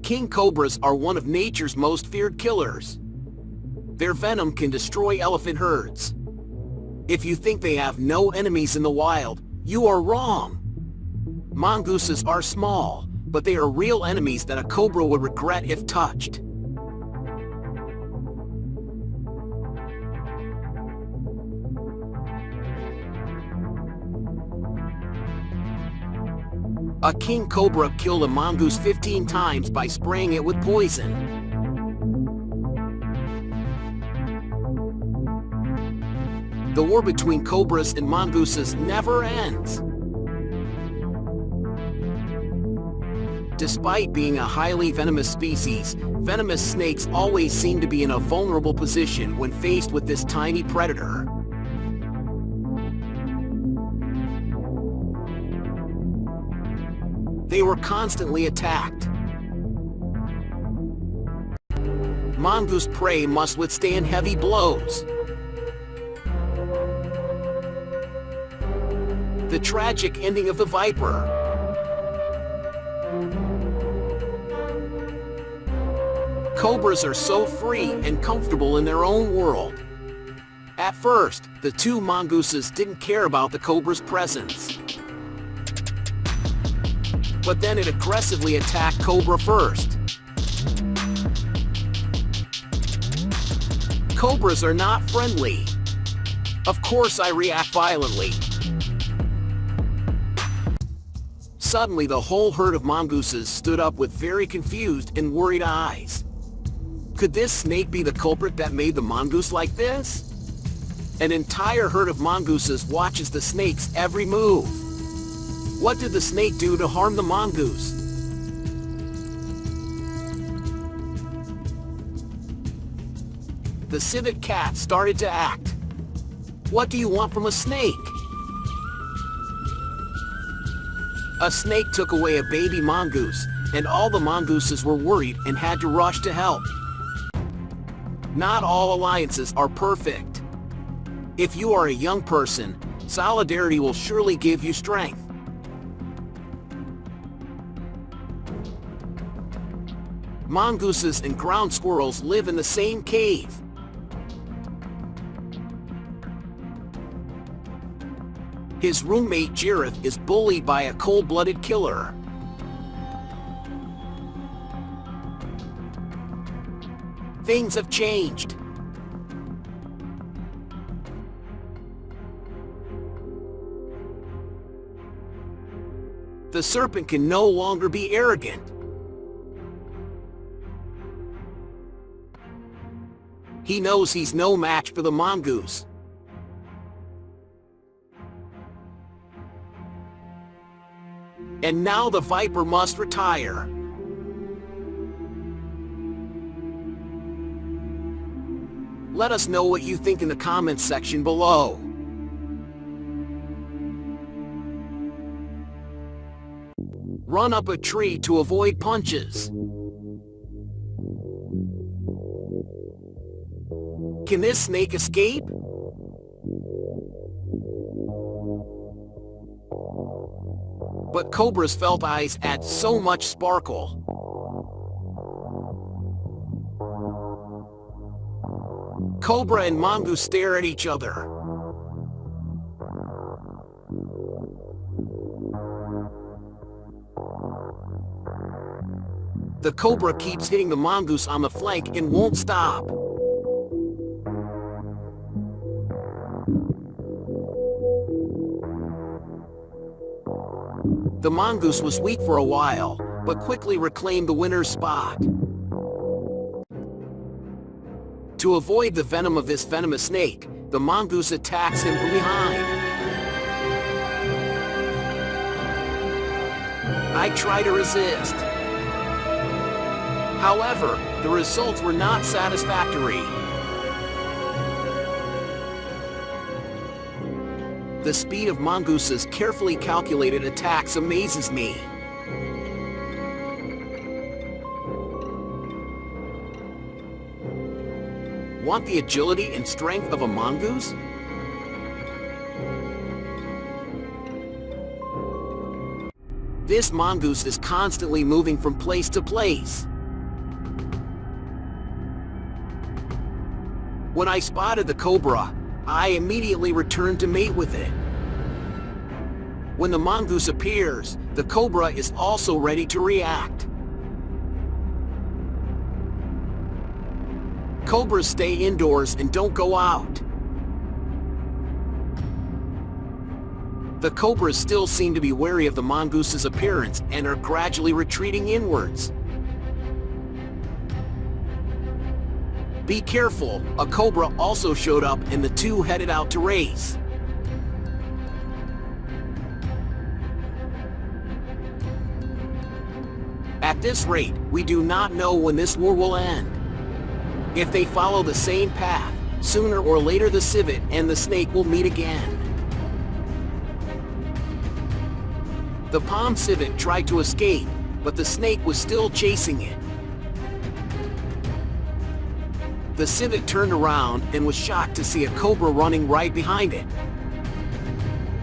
King cobras are one of nature's most feared killers. Their venom can destroy elephant herds. If you think they have no enemies in the wild, you are wrong. Mongooses are small, but they are real enemies that a cobra would regret if touched. A king cobra killed a mongoose 15 times by spraying it with poison. The war between cobras and mongooses never ends. Despite being a highly venomous species, venomous snakes always seem to be in a vulnerable position when faced with this tiny predator. They were constantly attacked. Mongoose prey must withstand heavy blows. The tragic ending of the viper. Cobras are so free and comfortable in their own world. At first, the two mongooses didn't care about the cobra's presence. But then it aggressively attacked Cobra first. Cobras are not friendly. Of course I react violently. Suddenly the whole herd of mongooses stood up with very confused and worried eyes. Could this snake be the culprit that made the mongoose like this? An entire herd of mongooses watches the snake's every move. What did the snake do to harm the mongoose? The civet cat started to act. What do you want from a snake? A snake took away a baby mongoose, and all the mongooses were worried and had to rush to help. Not all alliances are perfect. If you are a young person, solidarity will surely give you strength. Mongooses and ground squirrels live in the same cave. His roommate Jareth is bullied by a cold-blooded killer. Things have changed. The serpent can no longer be arrogant. He knows he's no match for the mongoose. And now the viper must retire. Let us know what you think in the comments section below. Run up a tree to avoid punches. Can this snake escape? But Cobra's felt eyes add so much sparkle. Cobra and mongoose stare at each other. The cobra keeps hitting the mongoose on the flank and won't stop. The mongoose was weak for a while, but quickly reclaimed the winner's spot. To avoid the venom of this venomous snake, the mongoose attacks him from behind. I try to resist. However, the results were not satisfactory. The speed of Mongoose's carefully calculated attacks amazes me. Want the agility and strength of a mongoose? This mongoose is constantly moving from place to place. When I spotted the cobra, I immediately returned to mate with it. When the mongoose appears, the cobra is also ready to react. Cobras stay indoors and don't go out. The cobras still seem to be wary of the mongoose's appearance and are gradually retreating inwards. Be careful, a cobra also showed up and the two headed out to race. At this rate, we do not know when this war will end. If they follow the same path, sooner or later the civet and the snake will meet again. The palm civet tried to escape, but the snake was still chasing it. The civet turned around and was shocked to see a cobra running right behind it.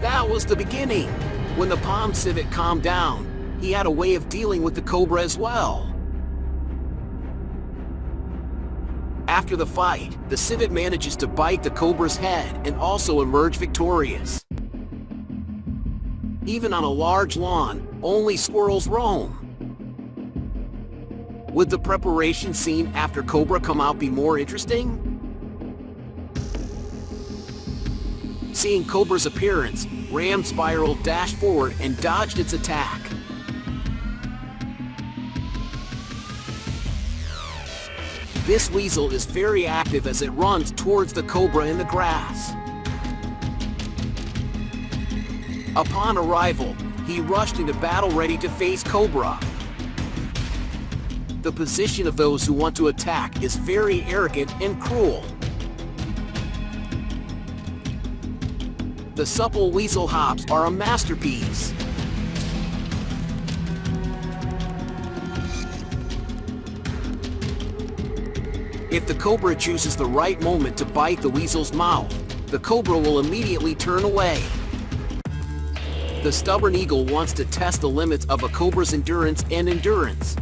That was the beginning. When the palm civet calmed down, he had a way of dealing with the cobra as well. After the fight, the civet manages to bite the cobra's head and also emerge victorious. Even on a large lawn, only squirrels roam. Would the preparation scene after Cobra come out be more interesting? Seeing Cobra's appearance, Ram Spiral dashed forward and dodged its attack. This weasel is very active as it runs towards the cobra in the grass. Upon arrival, he rushed into battle ready to face Cobra. The position of those who want to attack is very arrogant and cruel. The supple weasel hops are a masterpiece. If the cobra chooses the right moment to bite the weasel's mouth, the cobra will immediately turn away. The stubborn eagle wants to test the limits of a cobra's endurance.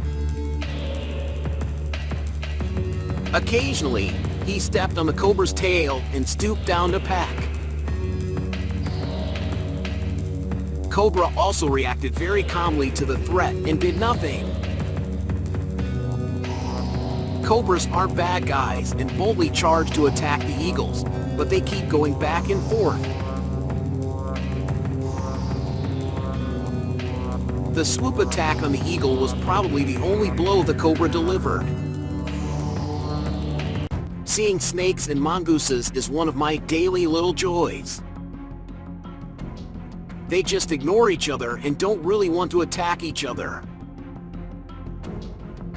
Occasionally, he stepped on the cobra's tail and stooped down to peck. Cobra also reacted very calmly to the threat and did nothing. Cobras aren't bad guys and boldly charge to attack the eagles, but they keep going back and forth. The swoop attack on the eagle was probably the only blow the cobra delivered. Seeing snakes and mongooses is one of my daily little joys. They just ignore each other and don't really want to attack each other.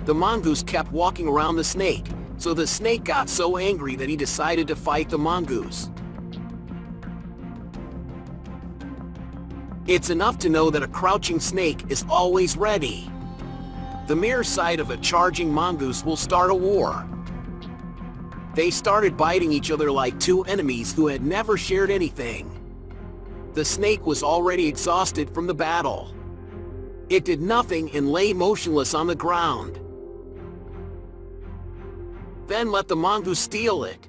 The mongoose kept walking around the snake, so the snake got so angry that he decided to fight the mongoose. It's enough to know that a crouching snake is always ready. The mere sight of a charging mongoose will start a war. They started biting each other like two enemies who had never shared anything. The snake was already exhausted from the battle. It did nothing and lay motionless on the ground. Then let the mongoose steal it.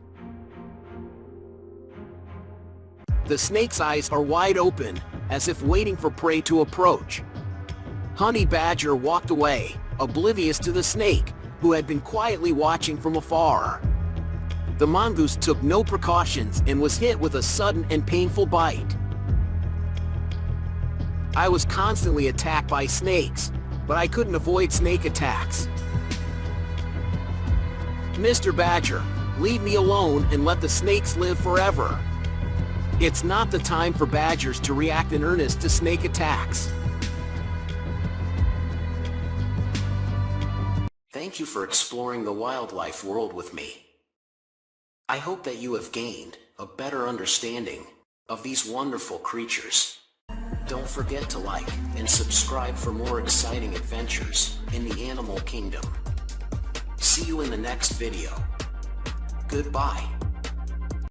The snake's eyes are wide open, as if waiting for prey to approach. Honey Badger walked away, oblivious to the snake, who had been quietly watching from afar. The mongoose took no precautions and was hit with a sudden and painful bite. I was constantly attacked by snakes, but I couldn't avoid snake attacks. Mr. Badger, leave me alone and let the snakes live forever. It's not the time for badgers to react in earnest to snake attacks. Thank you for exploring the wildlife world with me. I hope that you have gained a better understanding of these wonderful creatures. Don't forget to like and subscribe for more exciting adventures in the animal kingdom. See you in the next video. Goodbye.